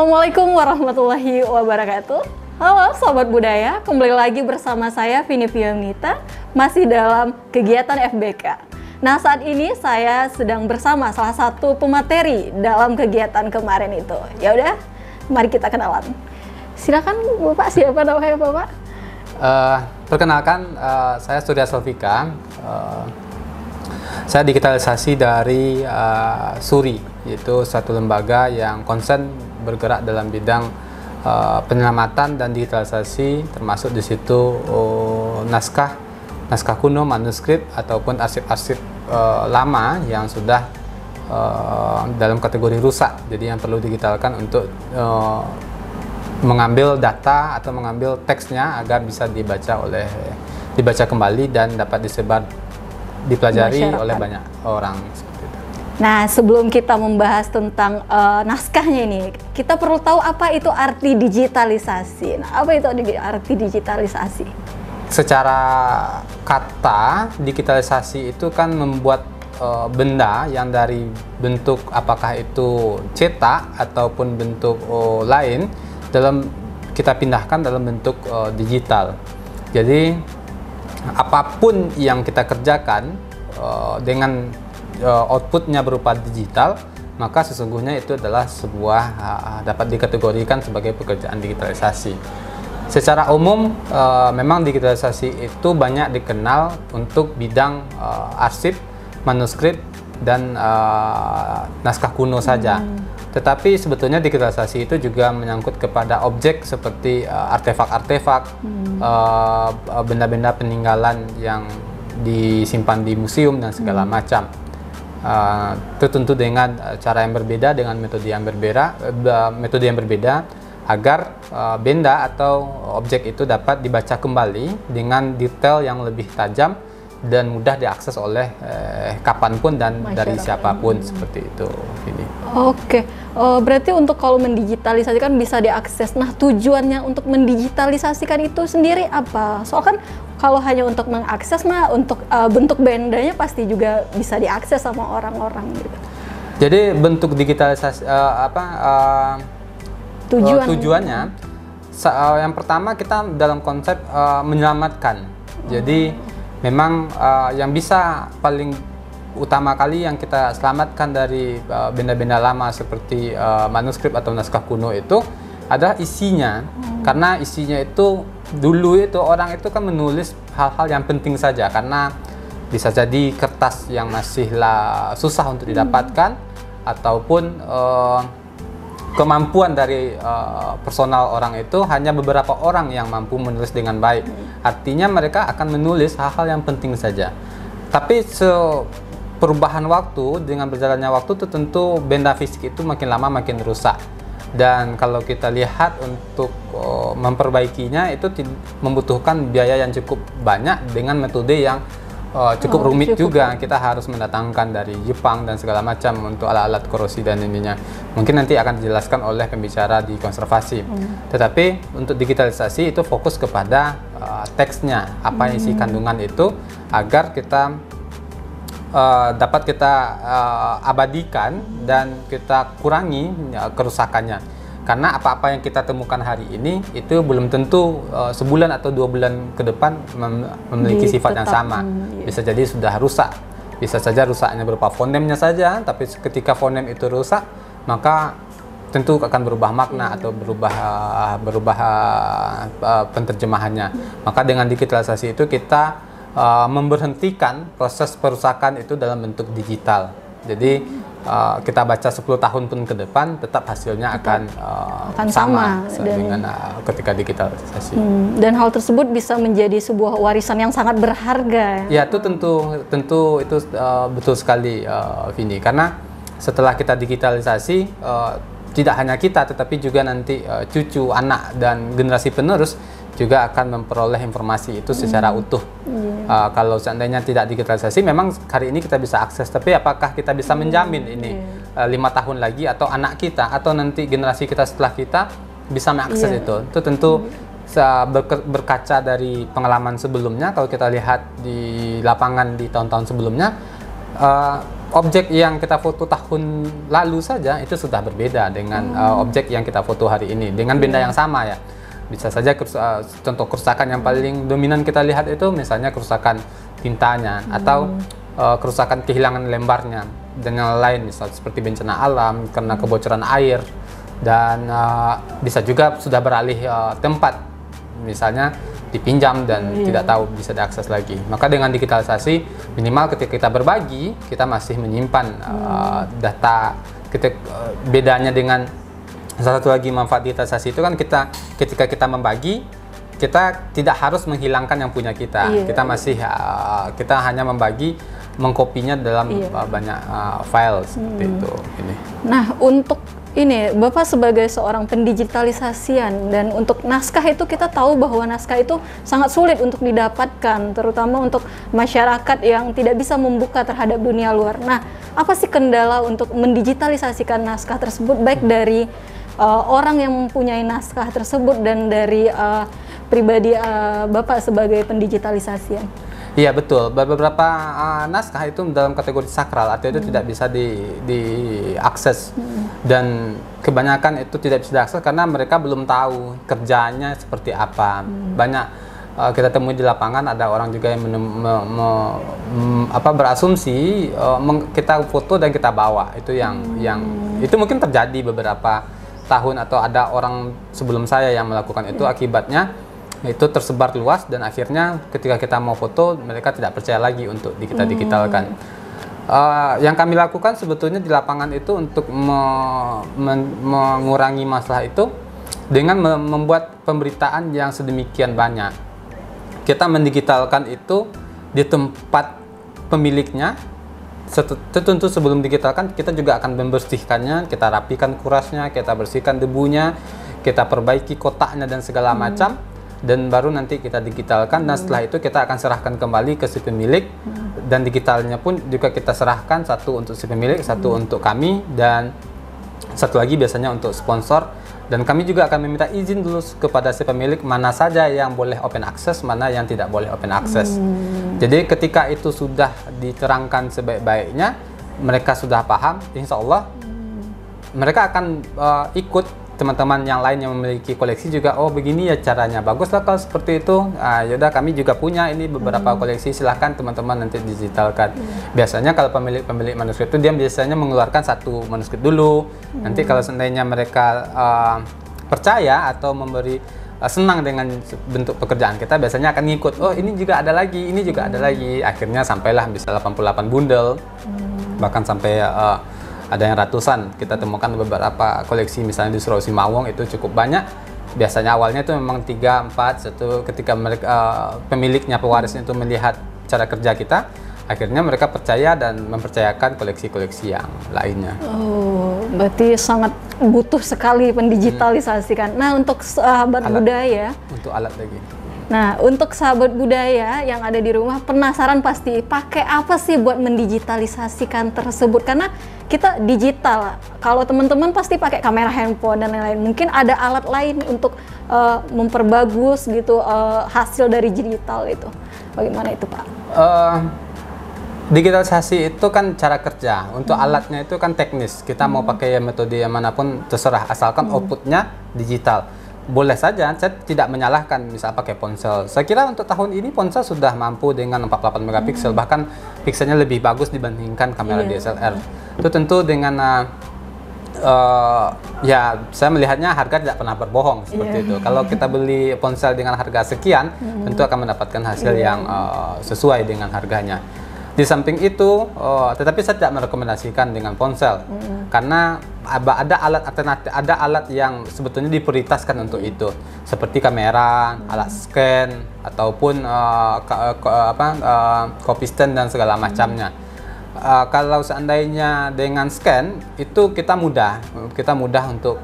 Assalamualaikum warahmatullahi wabarakatuh. Halo Sobat Budaya, kembali lagi bersama saya Vini Fiamnita, masih dalam kegiatan FBK. Nah, saat ini saya sedang bersama salah satu pemateri dalam kegiatan kemarin itu. Ya udah, mari kita kenalan. Silakan Bapak, siapa namanya Bapak? Perkenalkan, saya Surya Selvika. Saya digitalisasi dari SURI, yaitu satu lembaga yang konsen bergerak dalam bidang penyelamatan dan digitalisasi, termasuk di situ naskah kuno, manuskrip ataupun arsip-arsip lama yang sudah dalam kategori rusak. Jadi yang perlu digitalkan untuk mengambil data atau mengambil teksnya agar bisa dibaca kembali dan dapat dipelajari oleh banyak orang. Nah, sebelum kita membahas tentang naskahnya ini, kita perlu tahu apa itu arti digitalisasi. Nah, apa itu arti digitalisasi? Secara kata, digitalisasi itu kan membuat benda yang dari bentuk apakah itu cetak ataupun bentuk lain kita pindahkan dalam bentuk digital. Jadi apapun yang kita kerjakan dengan outputnya berupa digital, maka sesungguhnya itu adalah sebuah dapat dikategorikan sebagai pekerjaan digitalisasi. Secara umum memang digitalisasi itu banyak dikenal untuk bidang arsip, manuskrip, dan naskah kuno saja. Tetapi sebetulnya digitalisasi itu juga menyangkut kepada objek seperti artefak-artefak, benda-benda peninggalan yang disimpan di museum dan segala macam. Itu tentu dengan cara yang berbeda, dengan metode yang berbeda agar benda atau objek itu dapat dibaca kembali dengan detail yang lebih tajam dan mudah diakses oleh kapanpun dan masyarakat, dari siapapun seperti itu. Ini. Oke, berarti untuk kalau mendigitalisasi kan bisa diakses. Nah, tujuannya untuk mendigitalisasikan itu sendiri apa? Soal kan kalau hanya untuk mengakses mah untuk bentuk bendanya pasti juga bisa diakses sama orang-orang gitu. Jadi bentuk digitalisasi tujuannya yang pertama kita dalam konsep menyelamatkan. Jadi memang yang bisa paling utama kali yang kita selamatkan dari benda-benda lama seperti manuskrip atau naskah kuno itu adalah isinya. Karena isinya itu dulu itu orang itu kan menulis hal-hal yang penting saja, karena bisa jadi kertas yang masih susah untuk didapatkan ataupun kemampuan dari personal orang itu hanya beberapa orang yang mampu menulis dengan baik. Artinya mereka akan menulis hal-hal yang penting saja. Tapi perubahan waktu, dengan berjalannya waktu itu tentu benda fisik itu makin lama makin rusak. Dan kalau kita lihat untuk memperbaikinya itu membutuhkan biaya yang cukup banyak dengan metode yang cukup rumit juga. Kita harus mendatangkan dari Jepang dan segala macam untuk alat-alat korosi dan ininya. Mungkin nanti akan dijelaskan oleh pembicara di konservasi. Tetapi untuk digitalisasi itu fokus kepada teksnya, apa isi kandungan itu, agar kita dapat kita abadikan dan kita kurangi kerusakannya. Karena apa-apa yang kita temukan hari ini itu belum tentu sebulan atau 2 bulan ke depan memiliki sifat yang sama. Bisa jadi sudah rusak. Bisa saja rusaknya berupa fonemnya saja, tapi ketika fonem itu rusak, maka tentu akan berubah makna atau berubah penterjemahannya. Maka dengan digitalisasi itu kita memberhentikan proses perusakan itu dalam bentuk digital. Jadi kita baca 10 tahun pun ke depan tetap hasilnya akan sama dengan ketika digitalisasi. Dan hal tersebut bisa menjadi sebuah warisan yang sangat berharga. Ya, itu tentu itu betul sekali, Vini. Karena setelah kita digitalisasi, tidak hanya kita tetapi juga nanti cucu, anak dan generasi penerus juga akan memperoleh informasi itu secara utuh. Kalau seandainya tidak digitalisasi, memang hari ini kita bisa akses, tapi apakah kita bisa menjamin ini 5 tahun lagi atau anak kita atau nanti generasi kita setelah kita bisa mengakses itu? Itu tentu berkaca dari pengalaman sebelumnya. Kalau kita lihat di lapangan di tahun-tahun sebelumnya, objek yang kita foto tahun lalu saja itu sudah berbeda dengan objek yang kita foto hari ini dengan benda yang sama ya. Bisa saja contoh kerusakan yang paling dominan kita lihat itu misalnya kerusakan tintanya atau kerusakan kehilangan lembarnya dan yang lain, misal seperti bencana alam karena kebocoran air, dan bisa juga sudah beralih tempat, misalnya dipinjam dan tidak tahu bisa diakses lagi. Maka dengan digitalisasi, minimal ketika kita berbagi, kita masih menyimpan data. Bedanya dengan salah satu lagi manfaat digitalisasi itu kan ketika kita membagi, kita tidak harus menghilangkan yang punya kita. Kita masih kita hanya membagi, mengkopinya dalam banyak file seperti itu. Nah, untuk ini Bapak sebagai seorang pendigitalisasian, dan untuk naskah itu kita tahu bahwa naskah itu sangat sulit untuk didapatkan, terutama untuk masyarakat yang tidak bisa membuka terhadap dunia luar. Nah, apa sih kendala untuk mendigitalisasikan naskah tersebut, baik dari orang yang mempunyai naskah tersebut dan dari pribadi Bapak sebagai pendigitalisasian? Iya betul, beberapa naskah itu dalam kategori sakral, artinya itu tidak bisa diakses, dan kebanyakan itu tidak bisa diakses karena mereka belum tahu kerjanya seperti apa. Banyak kita temui di lapangan, ada orang juga yang berasumsi kita foto dan kita bawa, itu yang itu mungkin terjadi beberapa tahun, atau ada orang sebelum saya yang melakukan itu, akibatnya itu tersebar luas dan akhirnya ketika kita mau foto mereka tidak percaya lagi untuk kita digitalkan. Yang kami lakukan sebetulnya di lapangan itu untuk mengurangi masalah itu dengan membuat pemberitaan yang sedemikian banyak. Kita mendigitalkan itu di tempat pemiliknya. Tentu sebelum digitalkan kita juga akan membersihkannya, kita rapikan kurasnya, kita bersihkan debunya, kita perbaiki kotaknya dan segala macam, dan baru nanti kita digitalkan. Dan setelah itu kita akan serahkan kembali ke si pemilik, dan digitalnya pun juga kita serahkan, satu untuk si pemilik, satu untuk kami, dan satu lagi biasanya untuk sponsor. Dan kami juga akan meminta izin dulu kepada si pemilik mana saja yang boleh open access, mana yang tidak boleh open access. Jadi ketika itu sudah diterangkan sebaik-baiknya, mereka sudah paham, insya Allah mereka akan ikut. Teman-teman yang lain yang memiliki koleksi juga, oh begini ya caranya, baguslah kalau seperti itu. Yaudah, kami juga punya ini beberapa koleksi, silahkan teman-teman nanti digitalkan. Biasanya kalau pemilik manuskrip itu dia biasanya mengeluarkan satu manuskrip dulu. Nanti kalau seandainya mereka percaya atau memberi senang dengan bentuk pekerjaan kita, biasanya akan ngikut. Oh ini juga ada lagi, ini juga ada lagi. Akhirnya sampailah bisa 88 bundel, bahkan sampai ada yang ratusan. Kita temukan beberapa koleksi misalnya di Sulawesi Mawong itu cukup banyak. Biasanya awalnya itu memang 3, 4, ketika mereka pemiliknya, pewarisnya itu melihat cara kerja kita, akhirnya mereka percaya dan mempercayakan koleksi-koleksi yang lainnya. Oh, berarti sangat butuh sekali pendigitalisasikan. Nah, untuk sahabat budaya, untuk alat lagi. Nah, untuk sahabat budaya yang ada di rumah penasaran pasti, pakai apa sih buat mendigitalisasikan tersebut? Karena kita digital, kalau teman-teman pasti pakai kamera handphone dan lain-lain. Mungkin ada alat lain untuk memperbagus gitu hasil dari digital itu. Bagaimana itu, Pak? Digitalisasi itu kan cara kerja. Untuk alatnya itu kan teknis. Kita mau pakai metode yang manapun terserah, asalkan outputnya digital. Boleh saja, saya tidak menyalahkan misal pakai ponsel. Saya kira untuk tahun ini ponsel sudah mampu dengan 48 megapiksel, bahkan pikselnya lebih bagus dibandingkan kamera DSLR. Itu tentu dengan ya saya melihatnya harga tidak pernah berbohong seperti itu. Kalau kita beli ponsel dengan harga sekian, tentu akan mendapatkan hasil yang sesuai dengan harganya. Di samping itu, tetapi saya tidak merekomendasikan dengan ponsel, karena ada alat alternatif, ada alat yang sebetulnya diprioritaskan untuk itu, seperti kamera, alat scan, ataupun copy stand dan segala macamnya. Kalau seandainya dengan scan itu kita mudah untuk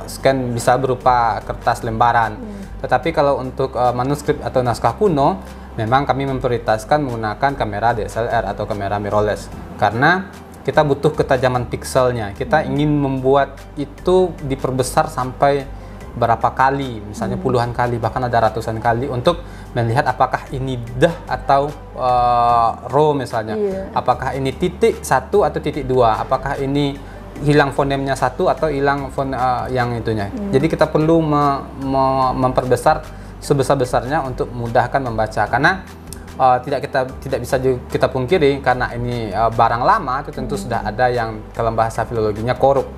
scan, bisa berupa kertas lembaran. Tetapi kalau untuk manuskrip atau naskah kuno, memang kami memprioritaskan menggunakan kamera DSLR atau kamera mirrorless, karena kita butuh ketajaman pikselnya. Kita ingin membuat itu diperbesar sampai berapa kali, misalnya puluhan kali, bahkan ada ratusan kali untuk melihat apakah ini dah atau ro misalnya, apakah ini titik 1 atau titik 2, apakah ini hilang fonemnya 1 atau hilang yang itunya. Jadi kita perlu memperbesar sebesar-besarnya untuk memudahkan membaca, karena tidak bisa kita pungkiri karena ini barang lama itu tentu sudah ada yang kalau bahasa filologinya korup.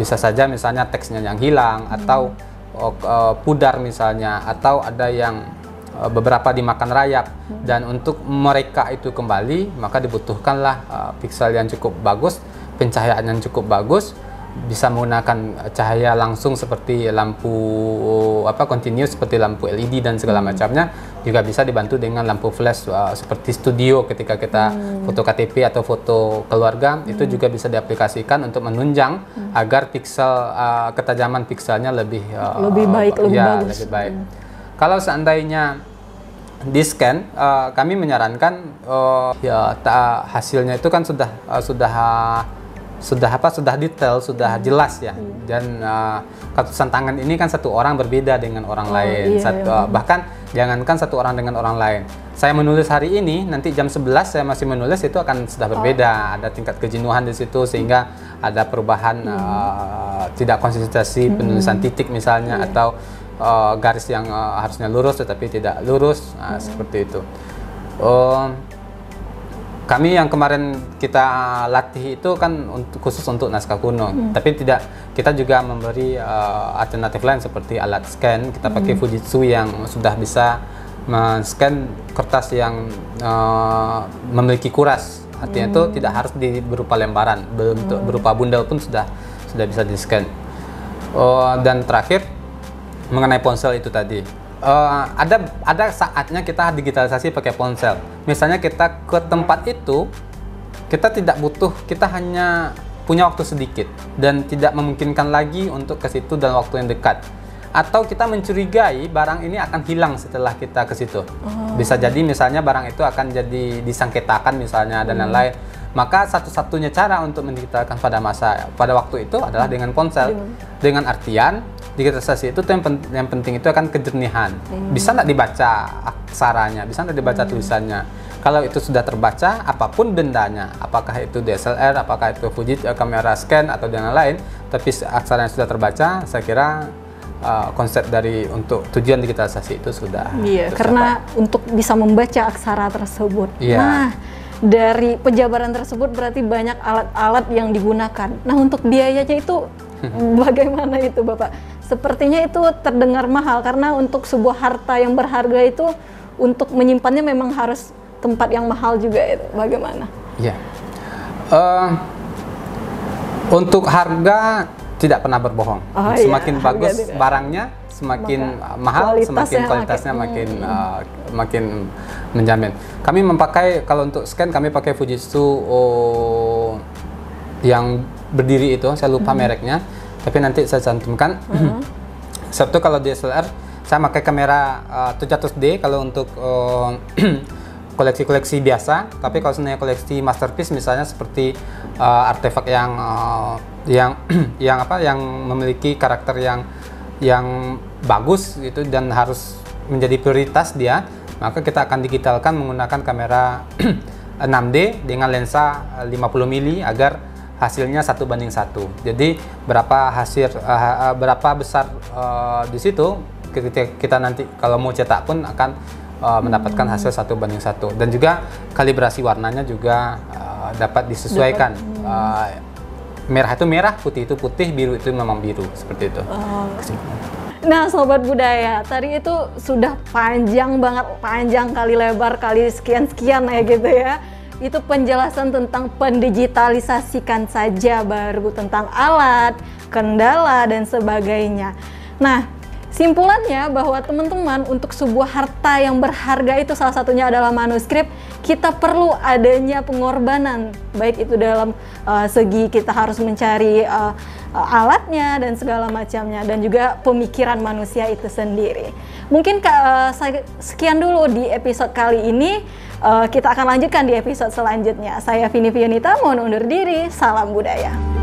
Bisa saja misalnya teksnya yang hilang atau pudar misalnya, atau ada yang beberapa dimakan rayap, dan untuk mereka itu kembali maka dibutuhkanlah piksel yang cukup bagus, pencahayaan yang cukup bagus, bisa menggunakan cahaya langsung seperti lampu continuous seperti lampu LED dan segala macamnya, juga bisa dibantu dengan lampu flash seperti studio ketika kita foto KTP atau foto keluarga, itu juga bisa diaplikasikan untuk menunjang agar piksel ketajaman pikselnya lebih baik, lebih baik. Kalau seandainya di scan, kami menyarankan hasilnya itu kan sudah detail, sudah jelas ya. Dan keputusan tangan ini kan satu orang berbeda dengan orang lain. Bahkan jangankan satu orang dengan orang lain. Saya menulis hari ini, nanti jam 11 saya masih menulis, itu akan sudah berbeda. Ada tingkat kejenuhan di situ sehingga ada perubahan tidak konsistensi penulisan titik misalnya, atau garis yang harusnya lurus tetapi tidak lurus, seperti itu. Kami yang kemarin kita latih itu kan khusus untuk naskah kuno, tapi kita juga memberi alternatif lain seperti alat scan. Kita pakai Fujitsu yang sudah bisa men-scan kertas yang memiliki kuras, artinya itu tidak harus berupa lembaran, berupa bundel pun sudah bisa di-scan. Dan terakhir mengenai ponsel itu tadi. Ada saatnya kita digitalisasi pakai ponsel. Misalnya kita ke tempat itu, kita tidak butuh, kita hanya punya waktu sedikit dan tidak memungkinkan lagi untuk ke situ dalam waktu yang dekat. Atau kita mencurigai barang ini akan hilang setelah kita ke situ. Bisa jadi misalnya barang itu akan jadi disangketakan misalnya dan lain-lain. Maka satu-satunya cara untuk mendigitalkan pada waktu itu adalah dengan ponsel. Dengan artian digitalisasi itu yang penting itu akan kejernihan. Bisa nggak dibaca aksaranya, bisa nggak dibaca tulisannya. Kalau itu sudah terbaca, apapun bendanya, apakah itu DSLR, apakah itu Fujitsu kamera scan atau yang lain, tapi aksaranya sudah terbaca, saya kira konsep untuk tujuan digitalisasi itu sudah. Karena untuk bisa membaca aksara tersebut. Nah, dari penjabaran tersebut berarti banyak alat-alat yang digunakan. Nah, untuk biayanya itu bagaimana itu, Bapak? Sepertinya itu terdengar mahal karena untuk sebuah harta yang berharga itu untuk menyimpannya memang harus tempat yang mahal juga itu. Bagaimana? Untuk harga tidak pernah berbohong. Semakin bagus barangnya, semakin mahal, semakin kualitasnya makin menjamin. Kami kalau untuk scan kami pakai Fujitsu yang berdiri itu, saya lupa mereknya, tapi nanti saya cantumkan. Sabtu kalau DSLR saya pakai kamera 700D kalau untuk koleksi-koleksi biasa, tapi kalau sebenarnya koleksi masterpiece misalnya seperti artefak yang memiliki karakter yang bagus gitu dan harus menjadi prioritas dia, maka kita akan digitalkan menggunakan kamera 6D dengan lensa 50 mili agar hasilnya 1:1. Jadi berapa besar di situ kita nanti kalau mau cetak pun akan mendapatkan hasil 1:1, dan juga kalibrasi warnanya juga dapat disesuaikan. Merah itu merah, putih itu putih, biru itu memang biru, seperti itu. Nah, Sobat Budaya, tadi itu sudah panjang banget, panjang kali lebar kali sekian-sekian ya gitu ya. Itu penjelasan tentang pendigitalisasikan saja, baru tentang alat, kendala, dan sebagainya. Nah, simpulannya bahwa teman-teman untuk sebuah harta yang berharga itu salah satunya adalah manuskrip, kita perlu adanya pengorbanan, baik itu dalam segi kita harus mencari alatnya dan segala macamnya, dan juga pemikiran manusia itu sendiri. Mungkin sekian dulu di episode kali ini. Kita akan lanjutkan di episode selanjutnya. Saya Vini Vionita, mohon undur diri. Salam budaya.